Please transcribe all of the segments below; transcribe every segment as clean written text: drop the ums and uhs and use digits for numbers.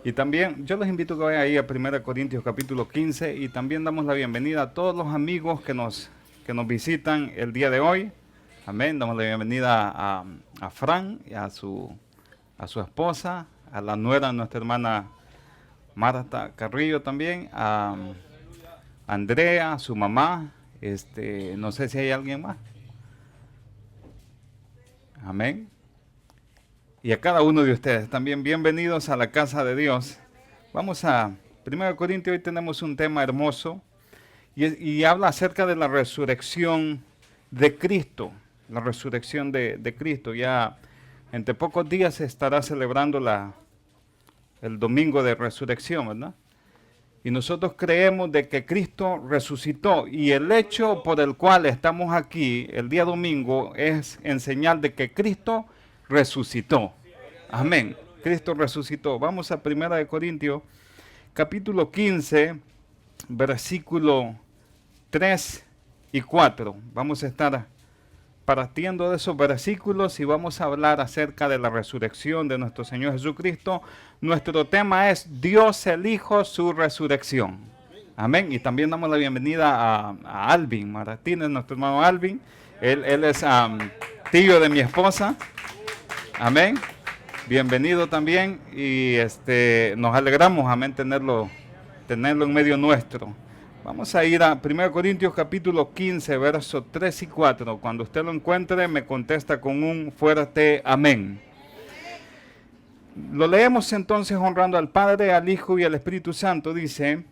Y también yo les invito a que vayan ahí a 1 Corintios capítulo 15 y también damos la bienvenida a todos los amigos que nos visitan el día de hoy. Amén. Damos la bienvenida a Fran y a su esposa, a la nuera de nuestra hermana Marta Carrillo también, a Andrea, a su mamá. No sé si hay alguien más. Amén. Y a cada uno de ustedes también bienvenidos a la casa de Dios. Vamos a 1 Corintios, hoy tenemos un tema hermoso y habla acerca de la resurrección de Cristo, la resurrección de Cristo. Ya entre pocos días se estará celebrando el domingo de resurrección, ¿verdad? Y nosotros creemos de que Cristo resucitó y el hecho por el cual estamos aquí el día domingo es en señal de que Cristo resucitó. Amén. Cristo resucitó. Vamos a 1 Corintios, capítulo 15, versículo 3 y 4. Vamos a estar partiendo de esos versículos y vamos a hablar acerca de la resurrección de nuestro Señor Jesucristo. Nuestro tema es Dios el Hijo, su resurrección. Amén. Y también damos la bienvenida a Alvin Martínez, nuestro hermano Alvin. Él es tío de mi esposa. Amén. Bienvenido también y nos alegramos, amén, tenerlo en medio nuestro. Vamos a ir a 1 Corintios capítulo 15, versos 3 y 4. Cuando usted lo encuentre, me contesta con un fuerte amén. Lo leemos entonces honrando al Padre, al Hijo y al Espíritu Santo. Dice,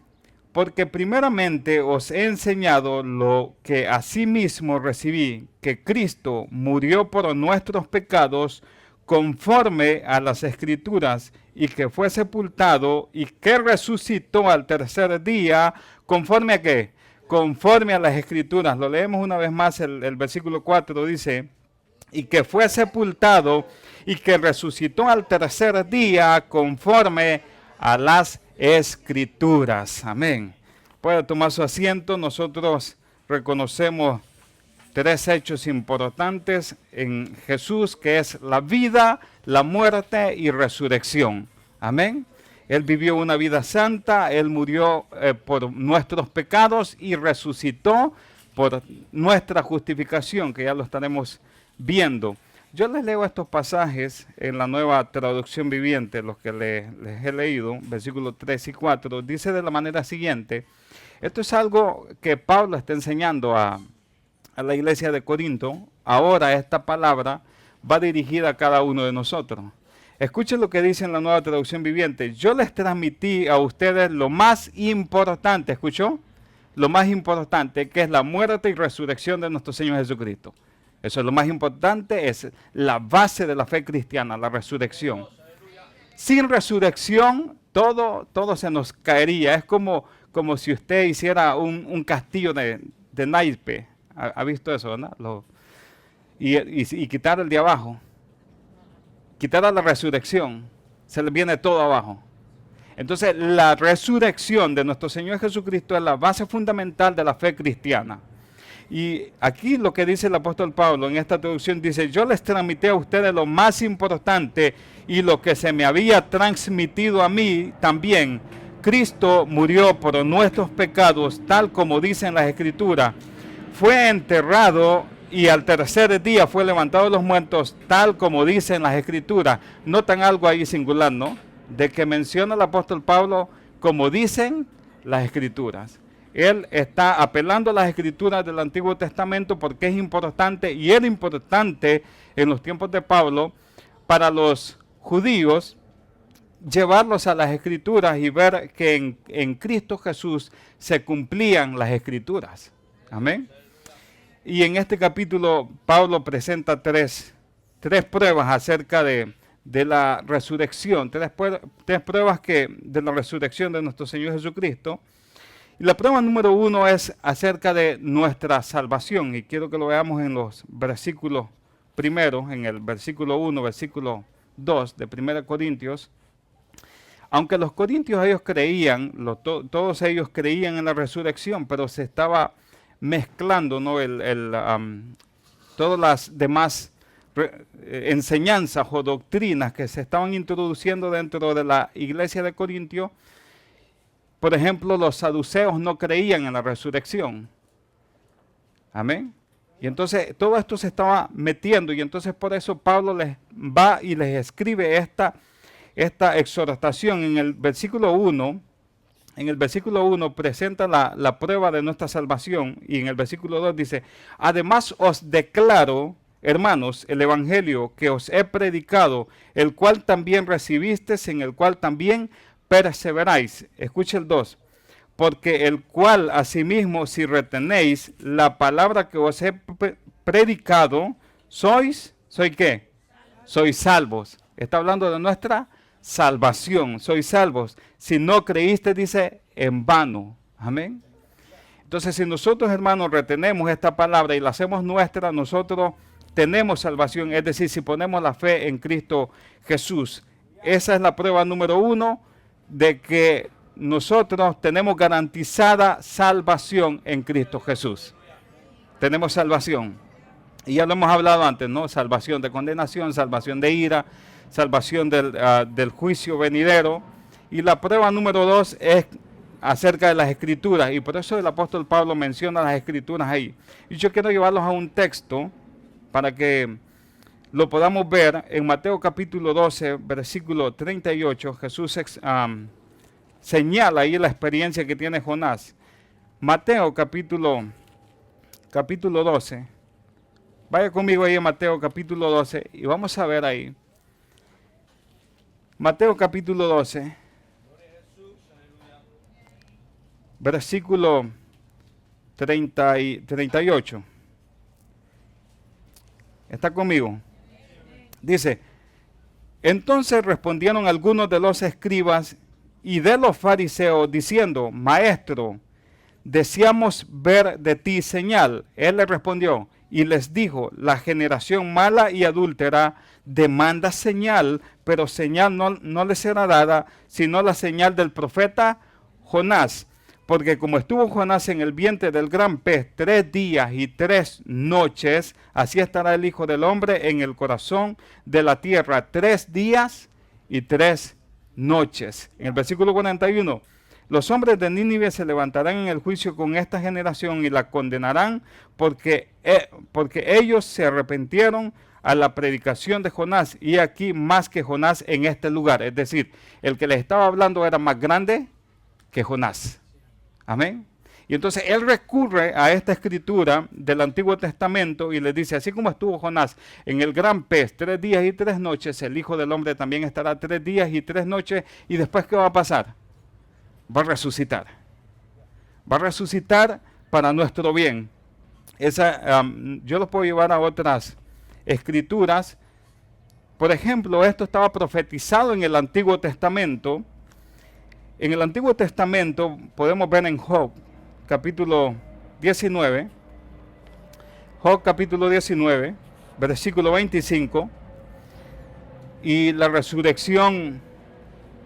porque primeramente os he enseñado lo que asimismo recibí, que Cristo murió por nuestros pecados conforme a las Escrituras, y que fue sepultado y que resucitó al tercer día, ¿conforme a qué? Conforme a las Escrituras. Lo leemos una vez más, el versículo 4 dice, y que fue sepultado y que resucitó al tercer día conforme a las Escrituras. Amén. Puede tomar su asiento. Nosotros reconocemos tres hechos importantes en Jesús, que es la vida, la muerte y resurrección. Amén. Él vivió una vida santa, Él murió por nuestros pecados y resucitó por nuestra justificación, que ya lo estaremos viendo. Yo les leo estos pasajes en la Nueva Traducción Viviente, los que les he leído, versículos 3 y 4, dice de la manera siguiente. Esto es algo que Pablo está enseñando a la iglesia de Corinto. Ahora esta palabra va dirigida a cada uno de nosotros. Escuchen lo que dice en la Nueva Traducción Viviente. Yo les transmití a ustedes lo más importante, ¿escuchó? Lo más importante, que es la muerte y resurrección de nuestro Señor Jesucristo. Eso es lo más importante, es la base de la fe cristiana, la resurrección. Sin resurrección, todo se nos caería. Es como si usted hiciera un castillo de naipes. ¿Ha visto eso, verdad? Y quitar el de abajo. Quitar a la resurrección. Se le viene todo abajo. Entonces, la resurrección de nuestro Señor Jesucristo es la base fundamental de la fe cristiana. Y aquí lo que dice el apóstol Pablo en esta traducción dice, yo les transmití a ustedes lo más importante y lo que se me había transmitido a mí también. Cristo murió por nuestros pecados, tal como dicen las Escrituras. Fue enterrado y al tercer día fue levantado de los muertos, tal como dicen las Escrituras. Notan algo ahí singular, ¿no? De que menciona el apóstol Pablo como dicen las Escrituras. Él está apelando a las Escrituras del Antiguo Testamento porque es importante, y era importante en los tiempos de Pablo para los judíos llevarlos a las Escrituras y ver que en Cristo Jesús se cumplían las Escrituras. Amén. Y en este capítulo Pablo presenta tres pruebas acerca de la resurrección, tres pruebas de la resurrección de nuestro Señor Jesucristo. Y la prueba número 1 es acerca de nuestra salvación, y quiero que lo veamos en los versículos primeros, en el versículo 1, versículo 2 de 1 Corintios. Aunque los corintios ellos creían, todos ellos creían en la resurrección, pero se estaba mezclando, ¿no? Todas las demás enseñanzas o doctrinas que se estaban introduciendo dentro de la iglesia de Corintio. Por ejemplo, los saduceos no creían en la resurrección. Amén. Y entonces todo esto se estaba metiendo, y entonces por eso Pablo les va y les escribe esta exhortación en el versículo 1. En el versículo 1 presenta la prueba de nuestra salvación, y en el versículo 2 dice: además os declaro, hermanos, el evangelio que os he predicado, el cual también recibisteis, en el cual también perseveráis. Escuche el 2. Porque el cual asimismo, si retenéis la palabra que os he predicado, ¿sois qué? Sois salvos. Está hablando de nuestra salvación. Sois salvos. Si no creíste, dice, en vano. Amén. Entonces, si nosotros, hermanos, retenemos esta palabra y la hacemos nuestra, nosotros tenemos salvación. Es decir, si ponemos la fe en Cristo Jesús. Esa es la prueba número 1 de que nosotros tenemos garantizada salvación en Cristo Jesús. Tenemos salvación. Y ya lo hemos hablado antes, ¿no? Salvación de condenación, salvación de ira, salvación del juicio venidero. Y la prueba número 2 es acerca de las Escrituras. Y por eso el apóstol Pablo menciona las Escrituras ahí. Y yo quiero llevarlos a un texto para que lo podamos ver. En Mateo capítulo 12, versículo 38, Jesús señala ahí la experiencia que tiene Jonás. Mateo capítulo 12. Vaya conmigo ahí a Mateo capítulo 12 y vamos a ver ahí. Mateo capítulo 12. Versículo 38. ¿Está conmigo? Dice: entonces respondieron algunos de los escribas y de los fariseos diciendo: Maestro, deseamos ver de ti señal. Él le respondió y les dijo: la generación mala y adúltera demanda señal, pero señal no le será dada, sino la señal del profeta Jonás. Porque como estuvo Jonás en el vientre del gran pez 3 días y 3 noches, así estará el Hijo del Hombre en el corazón de la tierra 3 días y 3 noches. En el versículo 41, los hombres de Nínive se levantarán en el juicio con esta generación y la condenarán porque ellos se arrepintieron a la predicación de Jonás, y aquí más que Jonás en este lugar. Es decir, el que les estaba hablando era más grande que Jonás. Amén. Y entonces él recurre a esta escritura del Antiguo Testamento y le dice: así como estuvo Jonás en el gran pez 3 días y 3 noches, el Hijo del Hombre también estará 3 días y 3 noches. ¿Y después qué va a pasar? Va a resucitar. Va a resucitar para nuestro bien. Yo los puedo llevar a otras escrituras. Por ejemplo, esto estaba profetizado en el Antiguo Testamento. En el Antiguo Testamento podemos ver en Job capítulo 19, Job capítulo 19, versículo 25, y la resurrección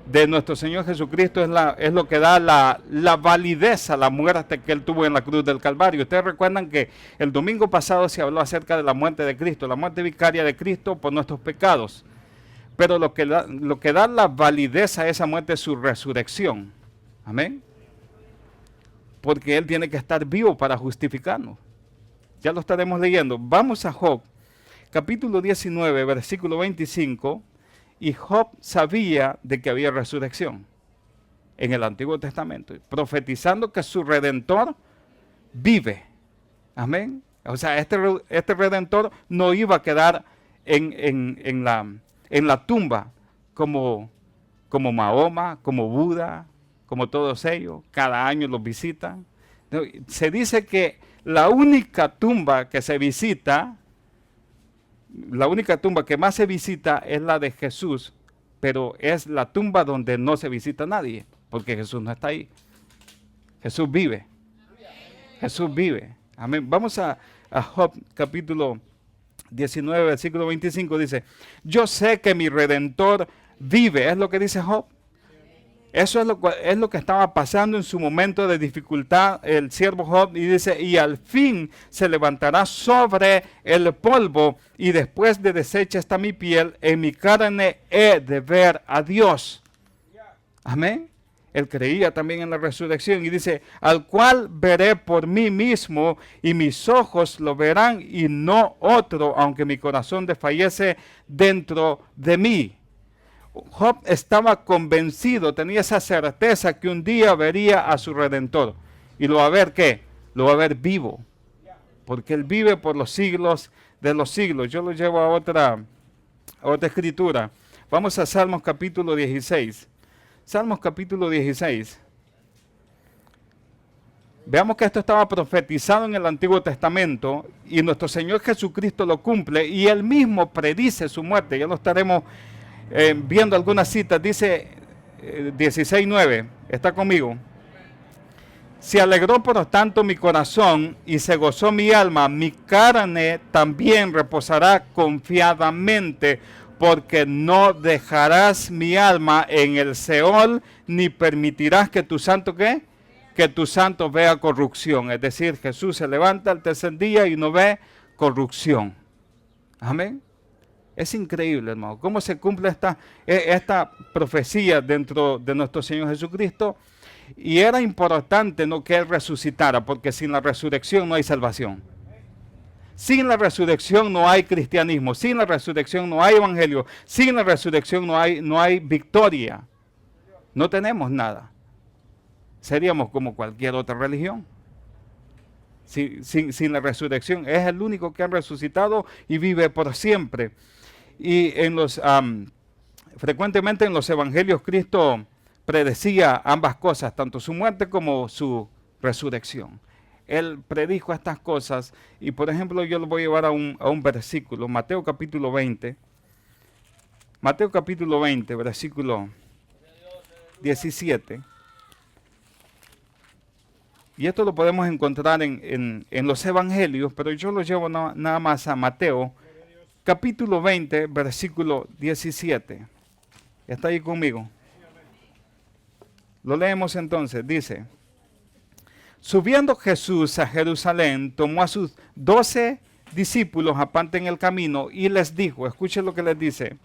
de nuestro Señor Jesucristo es lo que da la validez a la muerte que Él tuvo en la cruz del Calvario. Ustedes recuerdan que el domingo pasado se habló acerca de la muerte de Cristo, la muerte vicaria de Cristo por nuestros pecados. Pero lo que da la validez a esa muerte es su resurrección. Amén. Porque Él tiene que estar vivo para justificarnos. Ya lo estaremos leyendo. Vamos a Job, capítulo 19, versículo 25. Y Job sabía de que había resurrección en el Antiguo Testamento, profetizando que su Redentor vive. Amén. O sea, este Redentor no iba a quedar en la tumba como Mahoma, como Buda, como todos ellos. Cada año los visitan. Se dice que la única tumba que se visita, la única tumba que más se visita es la de Jesús, pero es la tumba donde no se visita a nadie, porque Jesús no está ahí. Jesús vive. Jesús vive. Amén. Vamos a Job capítulo 19, versículo 25, dice: yo sé que mi Redentor vive. Es lo que dice Job. Eso es lo que estaba pasando en su momento de dificultad el siervo Job, y dice, y al fin se levantará sobre el polvo, y después de deshecha está mi piel, en mi carne he de ver a Dios. Amén. Él creía también en la resurrección y dice, al cual veré por mí mismo y mis ojos lo verán y no otro, aunque mi corazón desfallece dentro de mí. Job estaba convencido, tenía esa certeza que un día vería a su Redentor. ¿Y lo va a ver qué? Lo va a ver vivo. Porque Él vive por los siglos de los siglos. Yo lo llevo a otra escritura. Vamos a Salmos capítulo 16. Salmos capítulo 16. Veamos que esto estaba profetizado en el Antiguo Testamento y nuestro Señor Jesucristo lo cumple y Él mismo predice su muerte. Ya lo estaremos viendo algunas citas. Dice 16:9. ¿Está conmigo? Se alegró por lo tanto mi corazón y se gozó mi alma. Mi carne también reposará confiadamente, porque no dejarás mi alma en el Seol, ni permitirás que tu santo, ¿qué? Que tu santo vea corrupción. Es decir, Jesús se levanta al tercer día y no ve corrupción. Amén. Es increíble, hermano, cómo se cumple esta profecía dentro de nuestro Señor Jesucristo. Y era importante, ¿no?, que Él resucitara, porque sin la resurrección no hay salvación. Sin la resurrección no hay cristianismo, sin la resurrección no hay evangelio, sin la resurrección no hay victoria. No tenemos nada. Seríamos como cualquier otra religión. Sin la resurrección, es el único que ha resucitado y vive por siempre. Y frecuentemente en los evangelios Cristo predecía ambas cosas, tanto su muerte como su resurrección. Él predijo estas cosas y, por ejemplo, yo lo voy a llevar a un versículo, Mateo capítulo 20. Mateo capítulo 20, versículo 17. Y esto lo podemos encontrar en los evangelios, pero yo lo llevo nada más a Mateo capítulo 20, versículo 17. ¿Está ahí conmigo? Lo leemos entonces, dice: subiendo Jesús a Jerusalén, tomó a sus 12 discípulos aparte en el camino y les dijo, escuchen lo que les dice,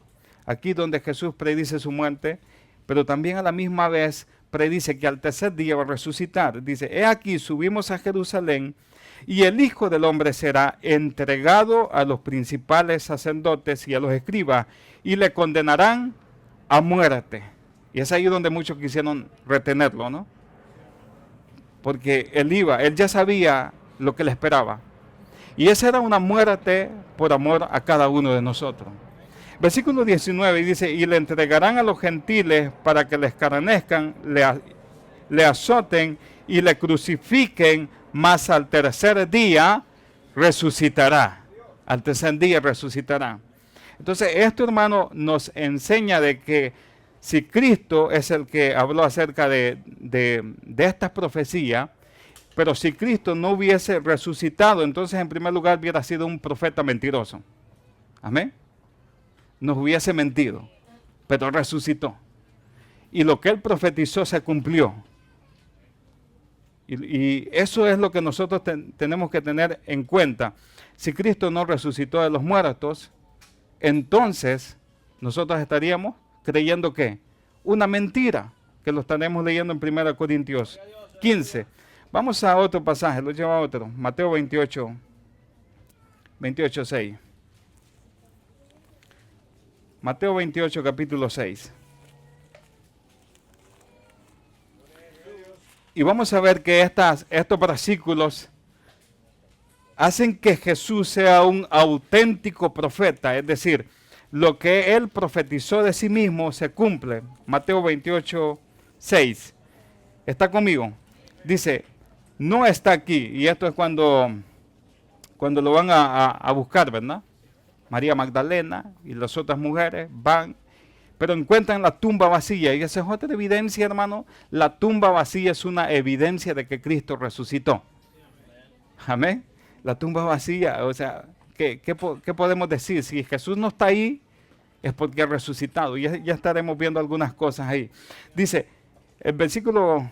aquí donde Jesús predice su muerte, pero también a la misma vez predice que al tercer día va a resucitar. Dice, he aquí subimos a Jerusalén y el Hijo del Hombre será entregado a los principales sacerdotes y a los escribas y le condenarán a muerte. Y es ahí donde muchos quisieron retenerlo, ¿no? Porque él ya sabía lo que le esperaba. Y esa era una muerte por amor a cada uno de nosotros. Versículo 19 dice, y le entregarán a los gentiles para que le escarnezcan, le azoten y le crucifiquen, mas al tercer día resucitará. Al tercer día resucitará. Entonces esto, hermano, nos enseña de que si Cristo es el que habló acerca de estas profecías, pero si Cristo no hubiese resucitado, entonces en primer lugar hubiera sido un profeta mentiroso. Amén. Nos hubiese mentido, pero resucitó. Y lo que él profetizó se cumplió. Y eso es lo que nosotros tenemos que tener en cuenta. Si Cristo no resucitó de los muertos, entonces nosotros estaríamos creyendo que una mentira, que lo estaremos leyendo en 1 Corintios 15. Vamos a otro pasaje, lo lleva a otro, Mateo 28, 6. Mateo 28, capítulo 6. Y vamos a ver que estos versículos hacen que Jesús sea un auténtico profeta, es decir, lo que él profetizó de sí mismo se cumple. Mateo 28, 6. ¿Está conmigo? Dice, no está aquí. Y esto es cuando lo van a buscar, ¿verdad? María Magdalena y las otras mujeres van, pero encuentran la tumba vacía. Y esa es otra evidencia, hermano. La tumba vacía es una evidencia de que Cristo resucitó. Amén. La tumba vacía, o sea, ¿qué podemos decir? Si Jesús no está ahí, es porque ha resucitado. Ya estaremos viendo algunas cosas ahí. Dice, el versículo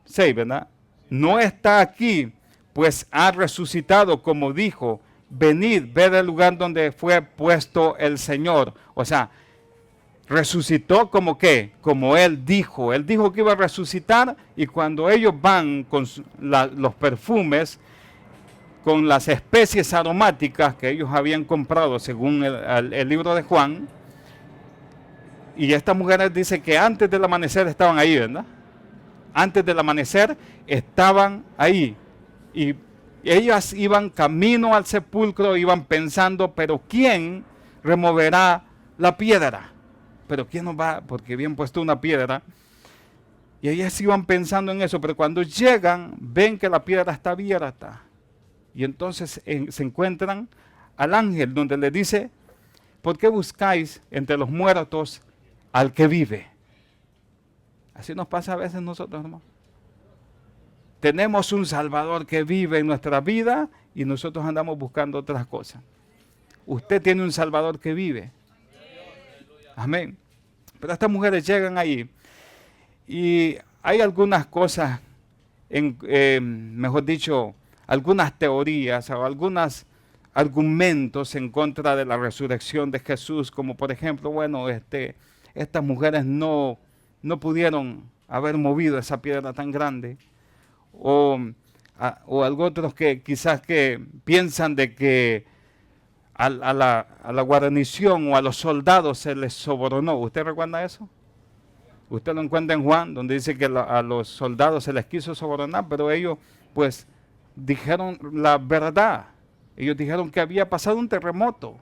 6, ¿verdad? No está aquí, pues ha resucitado, como dijo, venid, ved el lugar donde fue puesto el Señor. O sea, resucitó como que, como Él dijo que iba a resucitar, y cuando ellos van con los perfumes, con las especies aromáticas que ellos habían comprado según el libro de Juan, y estas mujeres dicen que antes del amanecer estaban ahí, ¿verdad? Antes del amanecer estaban ahí, y ellas iban camino al sepulcro, iban pensando, pero ¿quién removerá la piedra? Pero ¿quién nos va? Porque habían puesto una piedra. Y ellas iban pensando en eso, pero cuando llegan, ven que la piedra está abierta. Y entonces se encuentran al ángel, donde le dice, ¿por qué buscáis entre los muertos al que vive? Así nos pasa a veces nosotros, hermano. Tenemos un Salvador que vive en nuestra vida y nosotros andamos buscando otras cosas. Usted tiene un Salvador que vive. Amén. Pero estas mujeres llegan ahí y hay algunas cosas, mejor dicho, algunas teorías o algunos argumentos en contra de la resurrección de Jesús, como por ejemplo, bueno, estas mujeres no pudieron haber movido esa piedra tan grande, o algo otros que quizás que piensan de que a la guarnición o a los soldados se les sobornó. ¿Usted recuerda eso? Usted lo encuentra en Juan, donde dice que a los soldados se les quiso sobornar, pero ellos pues dijeron la verdad. Ellos dijeron que había pasado un terremoto.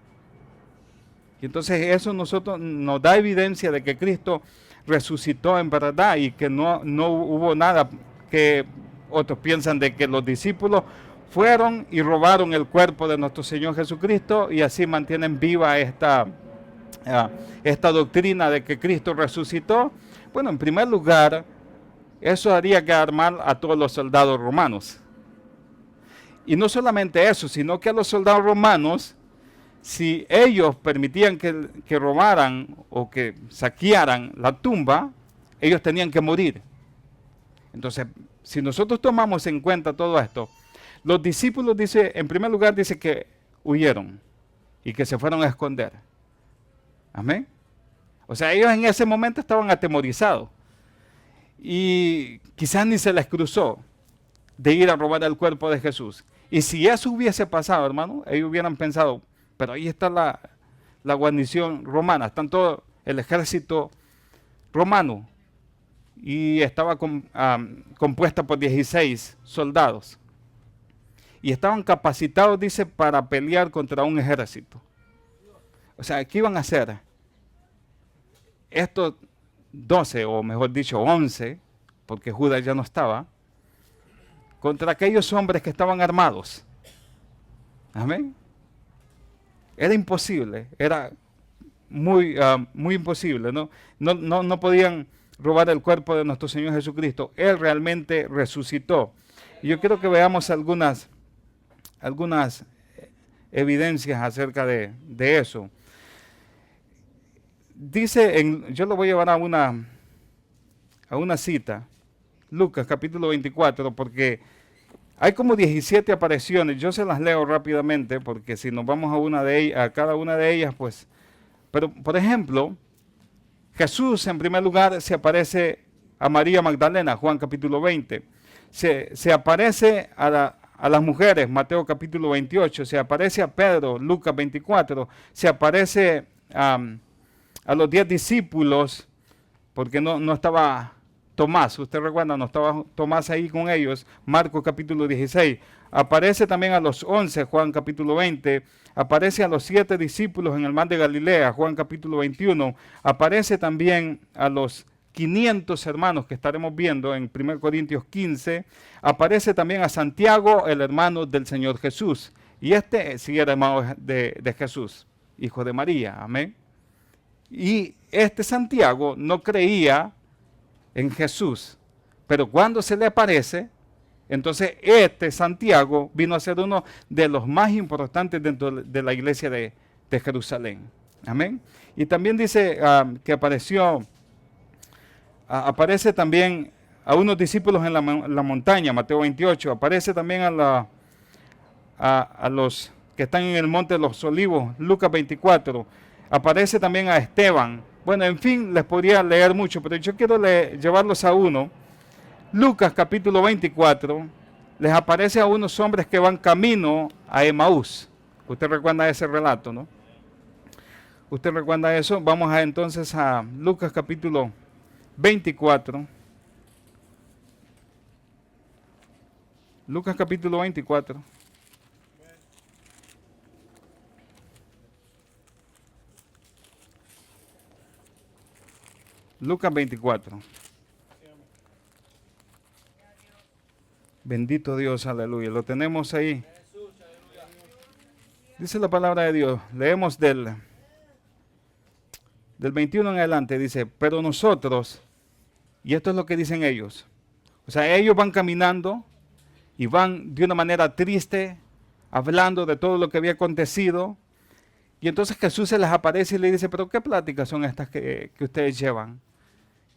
Y entonces eso nos da evidencia de que Cristo resucitó en verdad y que no hubo nada que otros piensan de que los discípulos fueron y robaron el cuerpo de nuestro Señor Jesucristo y así mantienen viva esta doctrina de que Cristo resucitó. Bueno, en primer lugar, eso haría quedar mal a todos los soldados romanos. Y no solamente eso, sino que a los soldados romanos, si ellos permitían que robaran o que saquearan la tumba, ellos tenían que morir. Entonces, si nosotros tomamos en cuenta todo esto, los discípulos, en primer lugar, dice que huyeron y que se fueron a esconder. Amén. O sea, ellos en ese momento estaban atemorizados y quizás ni se les cruzó de ir a robar el cuerpo de Jesús. Y si eso hubiese pasado, hermano, ellos hubieran pensado, pero ahí está la guarnición romana, está todo el ejército romano y estaba compuesta por 16 soldados. Y estaban capacitados, dice, para pelear contra un ejército. O sea, ¿qué iban a hacer? Estos 12, o mejor dicho 11, porque Judas ya no estaba, contra aquellos hombres que estaban armados. Amén. Era imposible, era muy imposible, ¿no? No podían robar el cuerpo de nuestro Señor Jesucristo. Él realmente resucitó. Y yo quiero que veamos algunas evidencias acerca de eso. Dice, yo lo voy a llevar a una cita, Lucas capítulo 24, porque hay como 17 apariciones. Yo se las leo rápidamente, porque si nos vamos a cada una de ellas, pues. Pero, por ejemplo, Jesús en primer lugar se aparece a María Magdalena, Juan capítulo 20. Se aparece a las mujeres, Mateo capítulo 28. Se aparece a Pedro, Lucas 24. Se aparece a los 10 discípulos, porque no estaba Tomás, usted recuerda, no estaba Tomás ahí con ellos, Marcos capítulo 16. Aparece también a los 11, Juan capítulo 20. Aparece a los 7 discípulos en el mar de Galilea, Juan capítulo 21. Aparece también a los 500 hermanos que estaremos viendo en 1 Corintios 15. Aparece también a Santiago, el hermano del Señor Jesús. Y sí era hermano de Jesús, hijo de María, amén. Y Santiago no creía en Jesús, pero cuando se le aparece, entonces Santiago vino a ser uno de los más importantes dentro de la iglesia de Jerusalén. Amén. Y también dice que apareció Aparece también a unos discípulos en la montaña, Mateo 28. Aparece también a los que están en el monte de los olivos, Lucas 24. Aparece también a Esteban. Bueno, en fin, les podría leer mucho, pero yo quiero llevarlos a uno. Lucas capítulo 24, les aparece a unos hombres que van camino a Emaús. Usted recuerda ese relato, ¿no? Usted recuerda eso. Vamos entonces a Lucas capítulo 24. Lucas capítulo 24. Lucas 24. Bendito Dios, aleluya. Lo tenemos ahí. Dice la palabra de Dios. Leemos del 21 en adelante. Dice, pero nosotros, y esto es lo que dicen ellos. O sea, ellos van caminando y van de una manera triste, hablando de todo lo que había acontecido. Y entonces Jesús se les aparece y le dice, pero ¿qué pláticas son estas que ustedes llevan?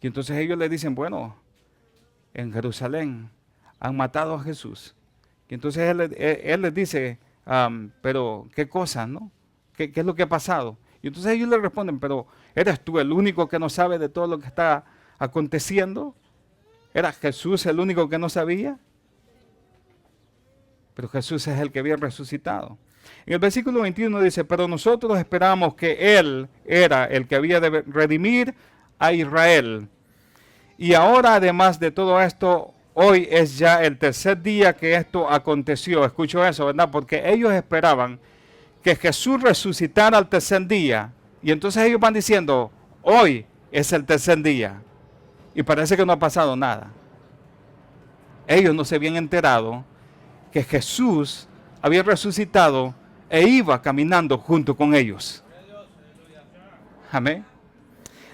Y entonces ellos le dicen, bueno, en Jerusalén han matado a Jesús. Y entonces él les dice, pero ¿qué cosas, no? ¿Qué es lo que ha pasado? Y entonces ellos le responden, pero ¿eres tú el único que no sabe de todo lo que está aconteciendo? ¿Era Jesús el único que no sabía? Pero Jesús es el que había resucitado. En el versículo 21 dice, pero nosotros esperamos que Él era el que había de redimir a Israel. Y ahora, además de todo esto, hoy es ya el tercer día que esto aconteció. Escucho eso, ¿verdad? Porque ellos esperaban que Jesús resucitara al tercer día. Y entonces ellos van diciendo, hoy es el tercer día. Y parece que no ha pasado nada. Ellos no se habían enterado que Jesús había resucitado e iba caminando junto con ellos. Amén.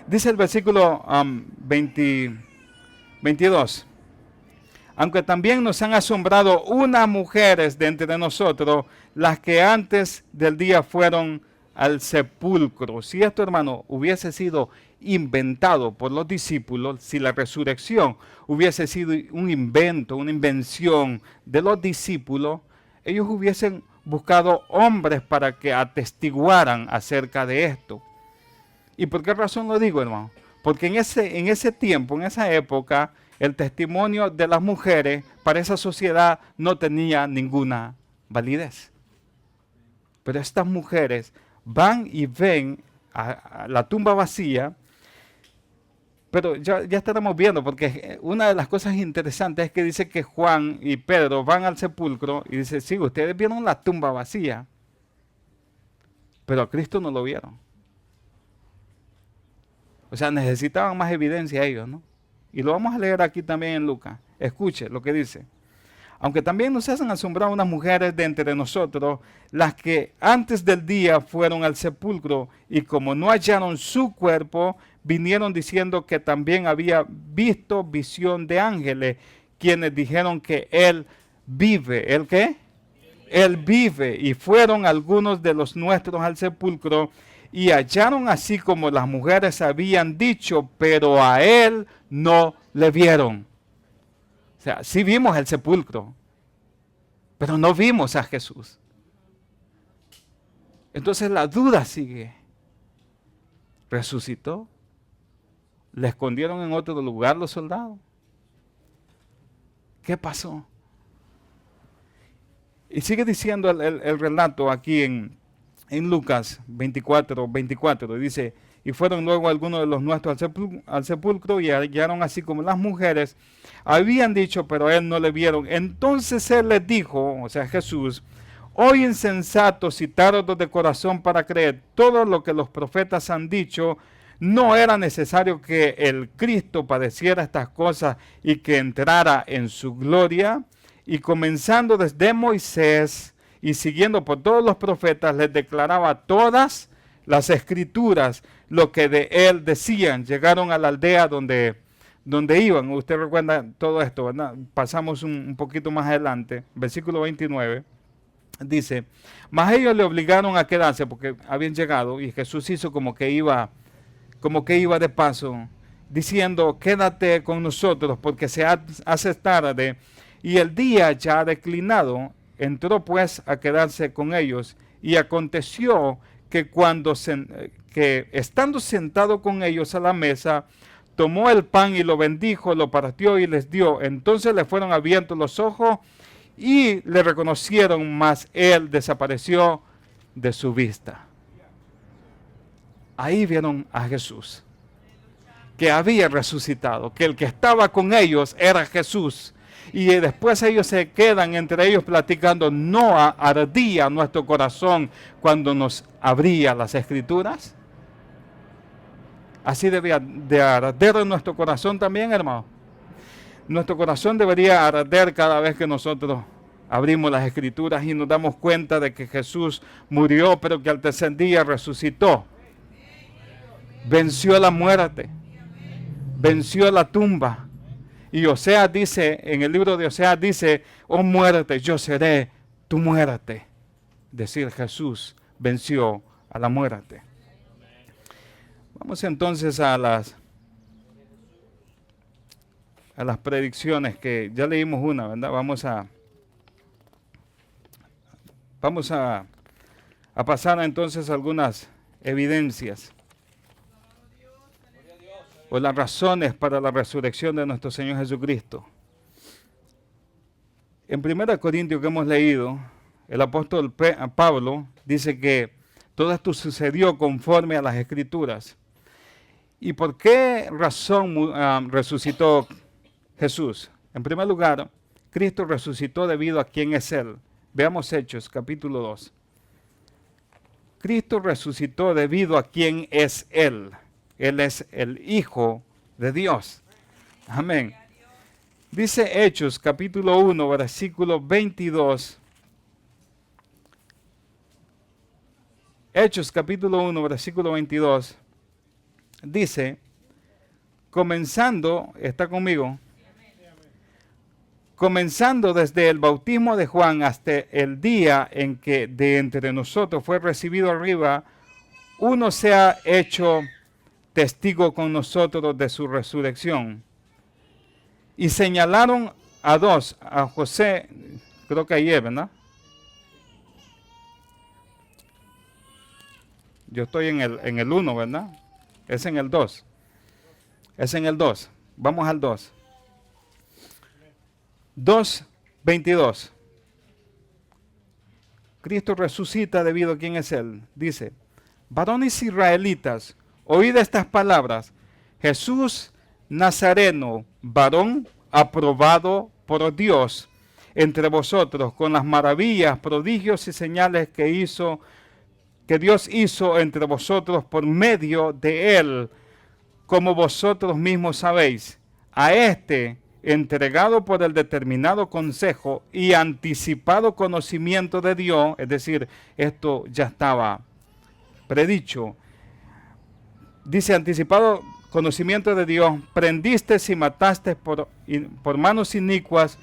Dice el versículo 22. Aunque también nos han asombrado unas mujeres de entre nosotros, las que antes del día fueron al sepulcro. Si esto, hermano, hubiese sido inventado por los discípulos, si la resurrección hubiese sido un invento, una invención de los discípulos, ellos hubiesen buscado hombres para que atestiguaran acerca de esto. ¿Y por qué razón lo digo, hermano? Porque en ese tiempo, en esa época, el testimonio de las mujeres para esa sociedad no tenía ninguna validez. Pero estas mujeres van y ven a la tumba vacía, pero ya estaremos viendo, porque una de las cosas interesantes es que dice que Juan y Pedro van al sepulcro y dice, sí, ustedes vieron la tumba vacía, pero a Cristo no lo vieron. O sea, necesitaban más evidencia ellos, ¿no? Y lo vamos a leer aquí también en Lucas. Escuche lo que dice. Aunque también nos hacen asombrar unas mujeres de entre nosotros, las que antes del día fueron al sepulcro y como no hallaron su cuerpo, vinieron diciendo que también había visto visión de ángeles, quienes dijeron que Él vive. ¿El qué? Él vive. Y fueron algunos de los nuestros al sepulcro y hallaron así como las mujeres habían dicho, pero a Él no le vieron. O sea, sí vimos el sepulcro, pero no vimos a Jesús. Entonces la duda sigue. ¿Resucitó? ¿Le escondieron en otro lugar los soldados? ¿Qué pasó? Y sigue diciendo el relato aquí en Lucas 24, dice, y fueron luego algunos de los nuestros al sepulcro y hallaron así como las mujeres habían dicho, pero a Él no le vieron. Entonces Él les dijo, o sea Jesús, oh insensatos y tardos de corazón para creer todo lo que los profetas han dicho, no era necesario que el Cristo padeciera estas cosas y que entrara en su gloria. Y comenzando desde Moisés y siguiendo por todos los profetas, les declaraba todas las escrituras lo que de él decían. Llegaron a la aldea donde iban. Usted recuerda todo esto, ¿verdad? Pasamos un poquito más adelante, versículo 29. Dice, mas ellos le obligaron a quedarse porque habían llegado y Jesús hizo como que iba de paso. diciendo, quédate con nosotros porque se hace tarde y el día ya ha declinado. Entró pues a quedarse con ellos y aconteció que que estando sentado con ellos a la mesa, tomó el pan y lo bendijo, lo partió y les dio. Entonces le fueron abiertos los ojos y le reconocieron, mas él desapareció de su vista. Ahí vieron a Jesús, que había resucitado, que el que estaba con ellos era Jesús. Y después ellos se quedan entre ellos platicando, ¿no ardía nuestro corazón cuando nos abría las Escrituras? Así debía de arder en nuestro corazón también, hermano. Nuestro corazón debería arder cada vez que nosotros abrimos las Escrituras y nos damos cuenta de que Jesús murió, pero que al tercer día resucitó. Venció la muerte, venció la tumba. Y Oseas dice, en el libro de Oseas dice, oh muerte, yo seré tu muerte. Decir, Jesús venció a la muerte. Vamos entonces a las predicciones, que ya leímos una, ¿verdad? Vamos a pasar entonces a algunas evidencias o las razones para la resurrección de nuestro Señor Jesucristo. En 1 Corintios que hemos leído, el apóstol Pablo dice que todo esto sucedió conforme a las Escrituras. ¿Y por qué razón resucitó Jesús? En primer lugar, Cristo resucitó debido a quién es Él. Veamos Hechos, capítulo 2. Cristo resucitó debido a quién es Él. Él es el Hijo de Dios. Amén. Dice Hechos, capítulo 1, versículo 22. Hechos, capítulo 1, versículo 22. Dice, comenzando, ¿está conmigo? Comenzando desde el bautismo de Juan hasta el día en que de entre nosotros fue recibido arriba, uno se ha hecho testigo con nosotros de su resurrección. Y señalaron a dos, a José, creo que ahí es, ¿verdad? Yo estoy en el 1, ¿verdad? Es en el 2. Es en el 2. Vamos al 2. 2:22. Cristo resucita debido a quién es Él. Dice, varones israelitas, oíd estas palabras. Jesús Nazareno, varón aprobado por Dios entre vosotros, con las maravillas, prodigios y señales que Dios hizo entre vosotros por medio de Él, como vosotros mismos sabéis. A este, entregado por el determinado consejo y anticipado conocimiento de Dios, es decir, esto ya estaba predicho. Dice, anticipado conocimiento de Dios, prendiste y mataste por manos inicuas,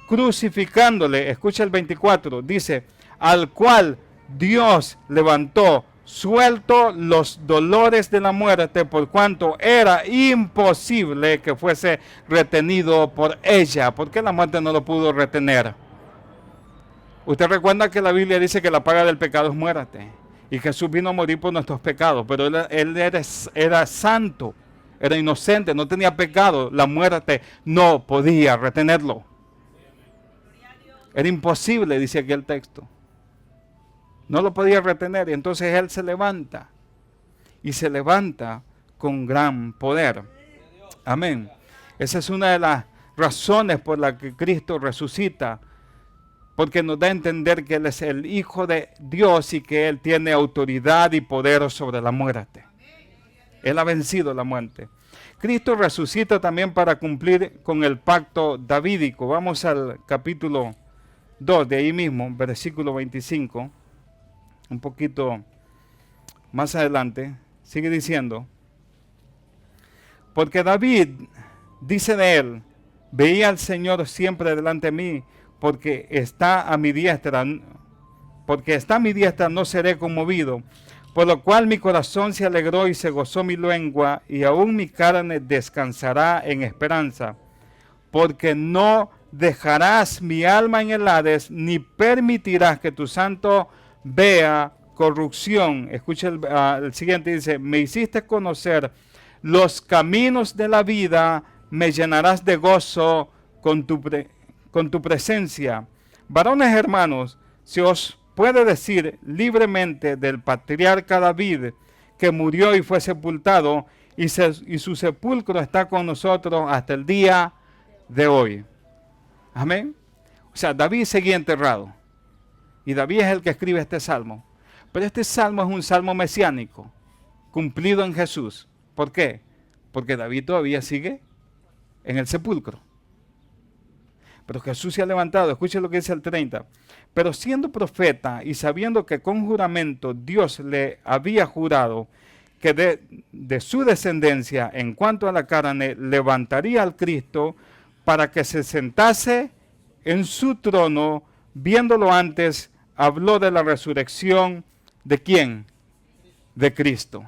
crucificándole, escucha el 24, dice, al cual Dios levantó, suelto los dolores de la muerte, por cuanto era imposible que fuese retenido por ella. ¿Por qué la muerte no lo pudo retener? Usted recuerda que la Biblia dice que la paga del pecado es muerte. Y Jesús vino a morir por nuestros pecados, pero él era santo, era inocente, no tenía pecado. La muerte no podía retenerlo. Era imposible, dice aquí el texto. No lo podía retener y entonces Él se levanta. Y se levanta con gran poder. Amén. Esa es una de las razones por las que Cristo resucita. Porque nos da a entender que Él es el Hijo de Dios y que Él tiene autoridad y poder sobre la muerte. Él ha vencido la muerte. Cristo resucita también para cumplir con el pacto davídico. Vamos al capítulo 2, de ahí mismo, versículo 25. Un poquito más adelante. Sigue diciendo. Porque David dice de él, veía al Señor siempre delante de mí, porque está a mi diestra, no seré conmovido. Por lo cual mi corazón se alegró y se gozó mi lengua, y aún mi carne descansará en esperanza, porque no dejarás mi alma en el Hades, ni permitirás que tu santo vea corrupción. Escucha el siguiente, dice, me hiciste conocer los caminos de la vida, me llenarás de gozo con tu presencia. Varones hermanos, se os puede decir libremente del patriarca David, que murió y fue sepultado, y su sepulcro está con nosotros hasta el día de hoy. Amén. O sea, David seguía enterrado. Y David es el que escribe este salmo. Pero este salmo es un salmo mesiánico, cumplido en Jesús. ¿Por qué? Porque David todavía sigue en el sepulcro. Pero Jesús se ha levantado. Escuchen lo que dice el 30. Pero siendo profeta y sabiendo que con juramento Dios le había jurado que de su descendencia en cuanto a la carne levantaría al Cristo para que se sentase en su trono, viéndolo antes, habló de la resurrección ¿de quién? De Cristo.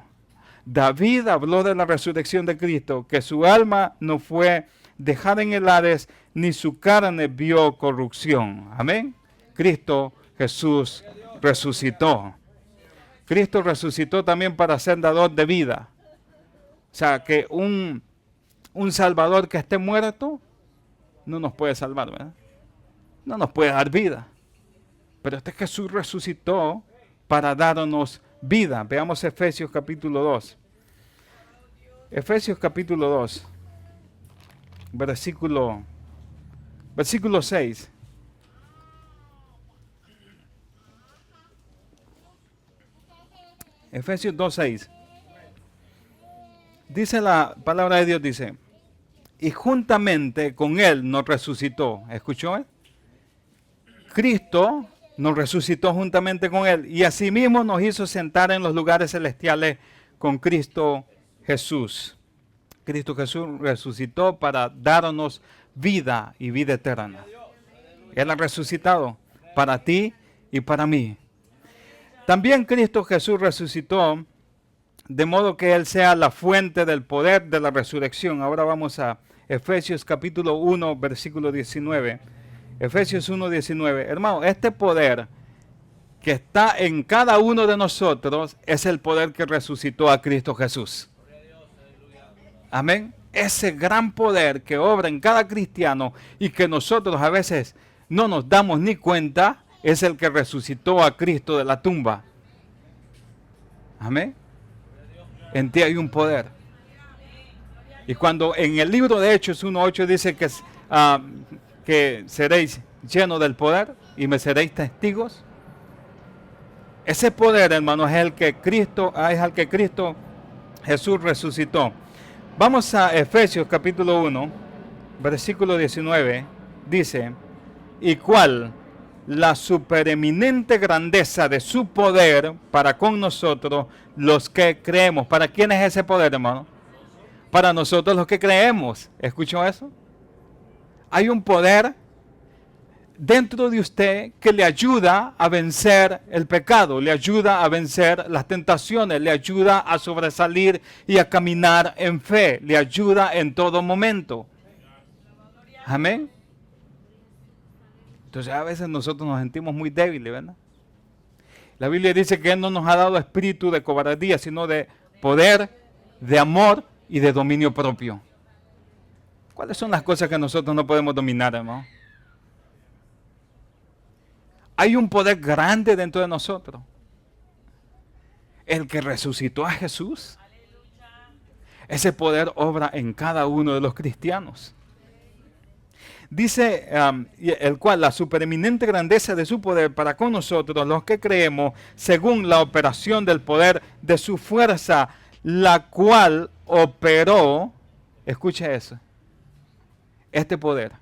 David habló de la resurrección de Cristo, que su alma no fue dejada en el Hades, ni su carne vio corrupción. Amén. Cristo Jesús resucitó. Cristo resucitó también para ser dador de vida. O sea, que un Salvador que esté muerto no nos puede salvar, ¿verdad? No nos puede dar vida. Pero este Jesús resucitó para darnos vida. Veamos Efesios capítulo 2. Efesios capítulo 2, versículo 6. Efesios 2, 6. Dice la palabra de Dios, dice, y juntamente con Él nos resucitó. ¿Escuchó? Cristo nos resucitó juntamente con Él y asimismo nos hizo sentar en los lugares celestiales con Cristo Jesús. Cristo Jesús resucitó para darnos vida y vida eterna. Él ha resucitado para ti y para mí. También Cristo Jesús resucitó de modo que Él sea la fuente del poder de la resurrección. Ahora vamos a Efesios capítulo 1, versículo 19. Efesios 1, 19. Hermano, este poder que está en cada uno de nosotros es el poder que resucitó a Cristo Jesús. Amén. Ese gran poder que obra en cada cristiano y que nosotros a veces no nos damos ni cuenta, es el que resucitó a Cristo de la tumba. Amén. En ti hay un poder. Y cuando en el libro de Hechos 1:8 dice que seréis llenos del poder y me seréis testigos, ese poder, hermano, es el que Cristo Jesús resucitó. Vamos a Efesios capítulo 1, versículo 19, dice, y cuál la supereminente grandeza de su poder para con nosotros los que creemos. ¿Para quién es ese poder, hermano? Para nosotros los que creemos. ¿Escuchó eso? Hay un poder dentro de usted que le ayuda a vencer el pecado, le ayuda a vencer las tentaciones, le ayuda a sobresalir y a caminar en fe, le ayuda en todo momento. Amén. Entonces a veces nosotros nos sentimos muy débiles, ¿verdad? La Biblia dice que Él no nos ha dado espíritu de cobardía, sino de poder, de amor y de dominio propio. ¿Cuáles son las cosas que nosotros no podemos dominar, hermano? Hay un poder grande dentro de nosotros. El que resucitó a Jesús. Ese poder obra en cada uno de los cristianos. Dice, el cual la supereminente grandeza de su poder para con nosotros, los que creemos, según la operación del poder de su fuerza, la cual operó, escucha eso, este poder,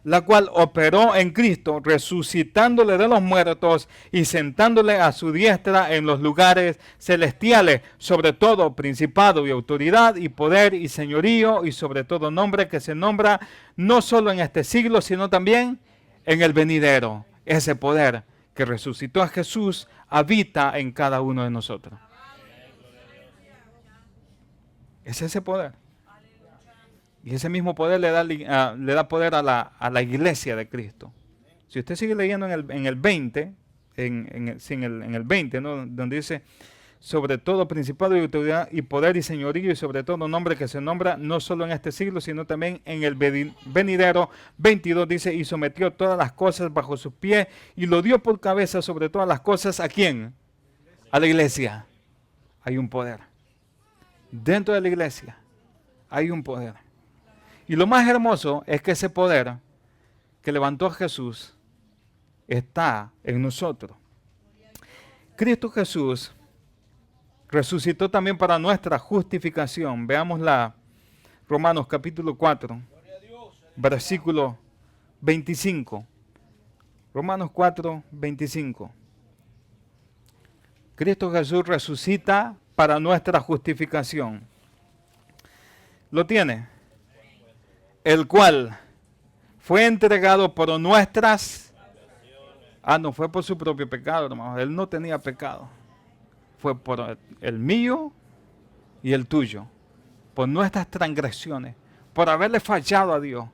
la cual operó en Cristo, resucitándole de los muertos y sentándole a su diestra en los lugares celestiales, sobre todo principado y autoridad y poder y señorío y sobre todo nombre que se nombra no solo en este siglo, sino también en el venidero. Ese poder que resucitó a Jesús habita en cada uno de nosotros. Es ese poder. Y ese mismo poder le da poder a la iglesia de Cristo. Si usted sigue leyendo en el 20, en el 20, ¿no? Donde dice, sobre todo principado y autoridad y poder y señorío y sobre todo nombre que se nombra no solo en este siglo, sino también en el venidero. 22 dice, y sometió todas las cosas bajo sus pies y lo dio por cabeza sobre todas las cosas. ¿A quién? A la iglesia. Hay un poder. Dentro de la iglesia hay un poder. Y lo más hermoso es que ese poder que levantó a Jesús está en nosotros. Cristo Jesús resucitó también para nuestra justificación. Veamos Romanos capítulo 4, versículo 25. Romanos 4, 25. Cristo Jesús resucita para nuestra justificación. ¿Lo tiene? El cual fue entregado por nuestras... no fue por su propio pecado, hermano. Él no tenía pecado. Fue por el mío y el tuyo. Por nuestras transgresiones. Por haberle fallado a Dios.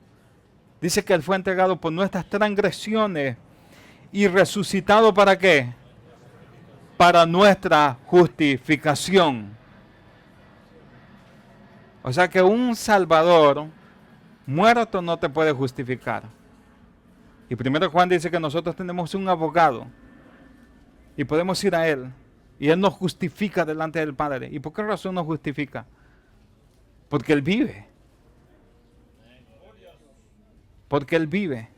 Dice que Él fue entregado por nuestras transgresiones. Y resucitado ¿para qué? Para nuestra justificación. O sea que un Salvador muerto no te puede justificar. Y primero Juan dice que nosotros tenemos un abogado y podemos ir a Él y Él nos justifica delante del Padre. ¿Y por qué razón nos justifica? Porque Él vive. Porque Él vive.